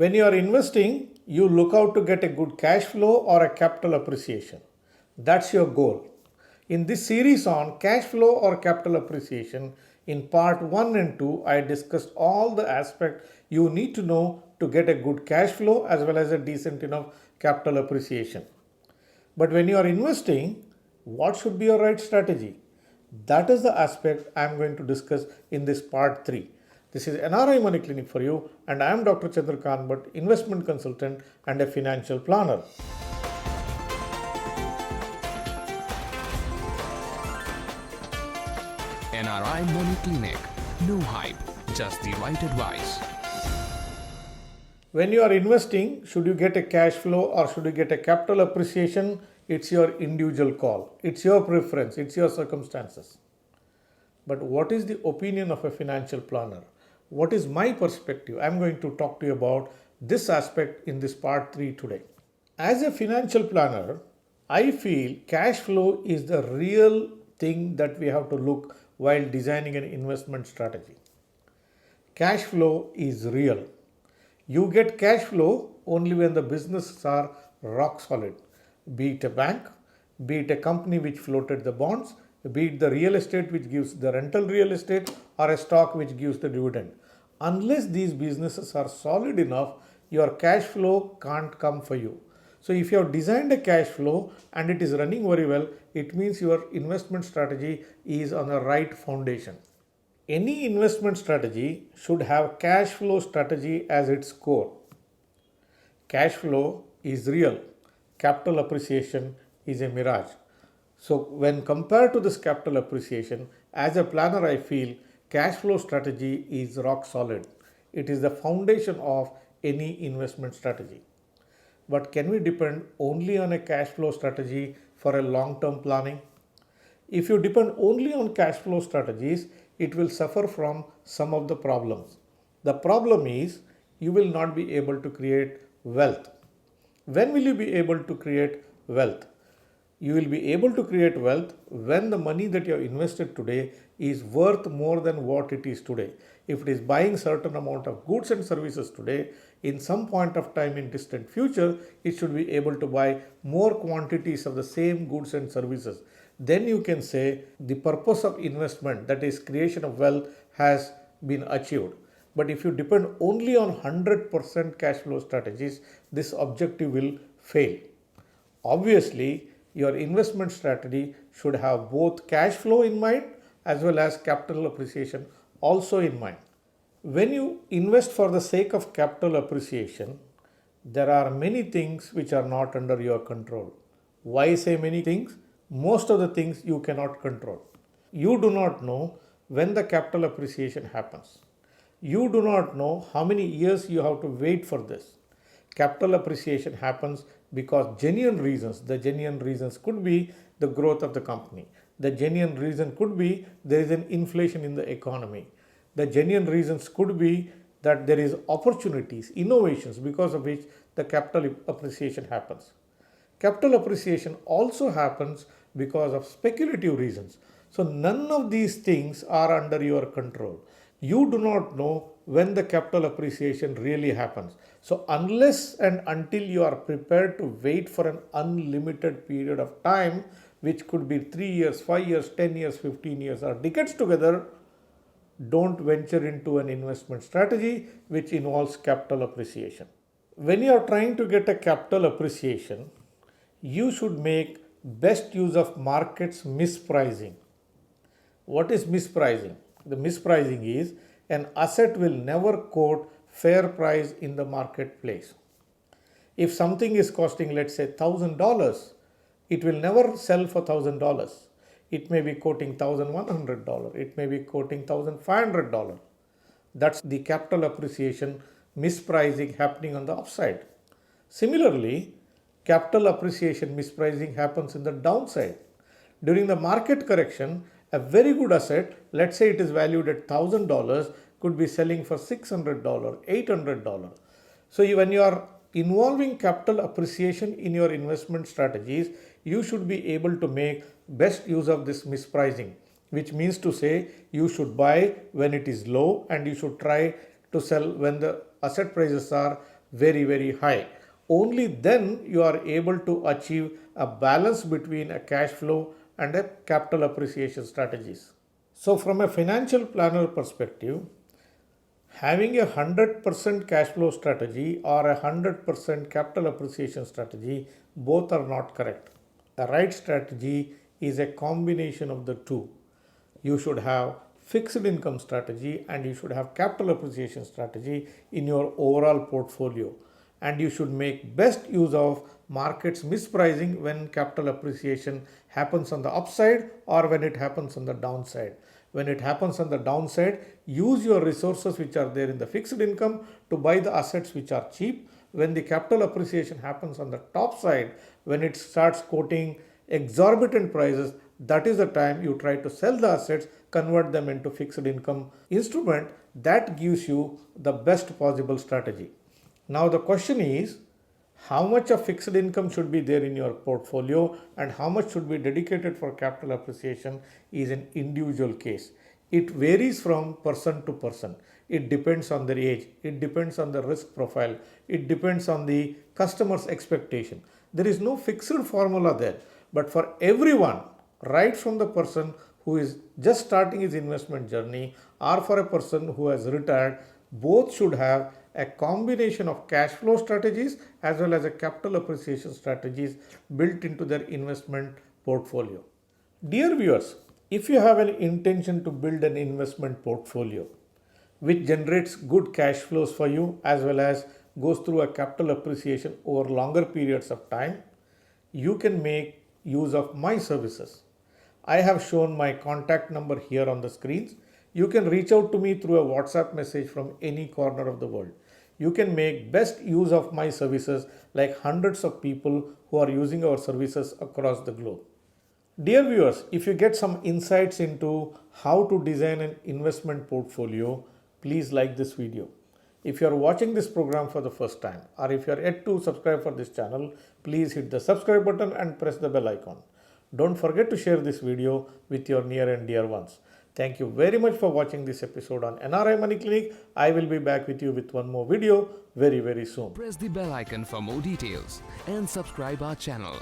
When you are investing, you look out to get a good cash flow or a capital appreciation. That's your goal. In this series on cash flow or capital appreciation, in part 1 and 2, I discussed all the aspects you need to know to get a good cash flow as well as a decent enough capital appreciation. But when you are investing, what should be your right strategy? That is the aspect I am going to discuss in this part 3. This is NRI Money Clinic for you, and I am Dr. Chandrakantha, but investment consultant and a financial planner. NRI Money Clinic. No hype, just the right advice. When you are investing, should you get a cash flow or should you get a capital appreciation? It's your individual call. It's your preference. It's your circumstances. But what is the opinion of a financial planner? What is my perspective? I'm going to talk to you about this aspect in this part 3 today. As a financial planner, I feel cash flow is the real thing that we have to look while designing an investment strategy. Cash flow is real. You get cash flow only when the businesses are rock solid. Be it a bank, be it a company which floated the bonds, be it the real estate which gives the rental real estate, or a stock which gives the dividend. Unless these businesses are solid enough, your cash flow can't come for you. So if you have designed a cash flow and it is running very well, it means your investment strategy is on the right foundation. Any investment strategy should have cash flow strategy as its core. Cash flow is real. Capital appreciation is a mirage. So when compared to this capital appreciation, as a planner I feel cash flow strategy is rock solid. It is the foundation of any investment strategy. But can we depend only on a cash flow strategy for a long-term planning? If you depend only on cash flow strategies, it will suffer from some of the problems. The problem is you will not be able to create wealth. When will you be able to create wealth? You will be able to create wealth when the money that you have invested today is worth more than what it is today. If it is buying certain amount of goods and services today, in some point of time in distant future, it should be able to buy more quantities of the same goods and services. Then you can say the purpose of investment, that is creation of wealth, has been achieved. But if you depend only on 100% cash flow strategies, this objective will fail. Obviously, your investment strategy should have both cash flow in mind as well as capital appreciation also in mind. When you invest for the sake of capital appreciation, there are many things which are not under your control. Why say many things? Most of the things you cannot control. You do not know when the capital appreciation happens. You do not know how many years you have to wait for this. Capital appreciation happens because genuine reasons. The genuine reasons could be the growth of the company. The genuine reason could be there is an inflation in the economy. The genuine reasons could be that there is opportunities, innovations, because of which the capital appreciation happens. Capital appreciation also happens because of speculative reasons. So none of these things are under your control. You do not know when the capital appreciation really happens. So unless and until you are prepared to wait for an unlimited period of time, which could be 3 years, 5 years, 10 years, 15 years, or decades together, don't venture into an investment strategy which involves capital appreciation. When you are trying to get a capital appreciation, you should make best use of market's mispricing. What is mispricing? The mispricing is an asset will never quote fair price in the marketplace. If something is costing, let's say, $1,000, it will never sell for $1,000. It may be quoting $1,100. It may be quoting $1,500. That's the capital appreciation mispricing happening on the upside. Similarly, capital appreciation mispricing happens in the downside. During the market correction, a very good asset, let's say it is valued at $1,000, could be selling for $600, $800. So when you are involving capital appreciation in your investment strategies, you should be able to make best use of this mispricing, which means to say you should buy when it is low and you should try to sell when the asset prices are very, very high. Only then you are able to achieve a balance between a cash flow and a capital appreciation strategies. So from a financial planner perspective, having a 100% cash flow strategy or a 100% capital appreciation strategy, both are not correct. A right strategy is a combination of the two. You should have fixed income strategy and you should have capital appreciation strategy in your overall portfolio, and you should make best use of markets mispricing when capital appreciation happens on the upside or when it happens on the downside. When it happens on the downside, use your resources which are there in the fixed income to buy the assets which are cheap. When the capital appreciation happens on the top side, when it starts quoting exorbitant prices, that is the time you try to sell the assets, convert them into fixed income instrument. That gives you the best possible strategy. Now the question is, how much of fixed income should be there in your portfolio and how much should be dedicated for capital appreciation is an individual case. It varies from person to person. It depends on their age, it depends on the risk profile, it depends on the customer's expectation. There is no fixed formula there, but for everyone, right from the person who is just starting his investment journey or for a person who has retired, both should have a combination of cash flow strategies as well as a capital appreciation strategies built into their investment portfolio. Dear viewers, if you have an intention to build an investment portfolio which generates good cash flows for you as well as goes through a capital appreciation over longer periods of time, you can make use of my services. I have shown my contact number here on the screens. You can reach out to me through a WhatsApp message from any corner of the world. You can make best use of my services like hundreds of people who are using our services across the globe. Dear viewers, if you get some insights into how to design an investment portfolio, please like this video. If you are watching this program for the first time or if you are yet to subscribe for this channel, please hit the subscribe button and press the bell icon. Don't forget to share this video with your near and dear ones. Thank you very much for watching this episode on NRI Money Clinic. I will be back with you with one more video very, very soon. Press the bell icon for more details and subscribe our channel.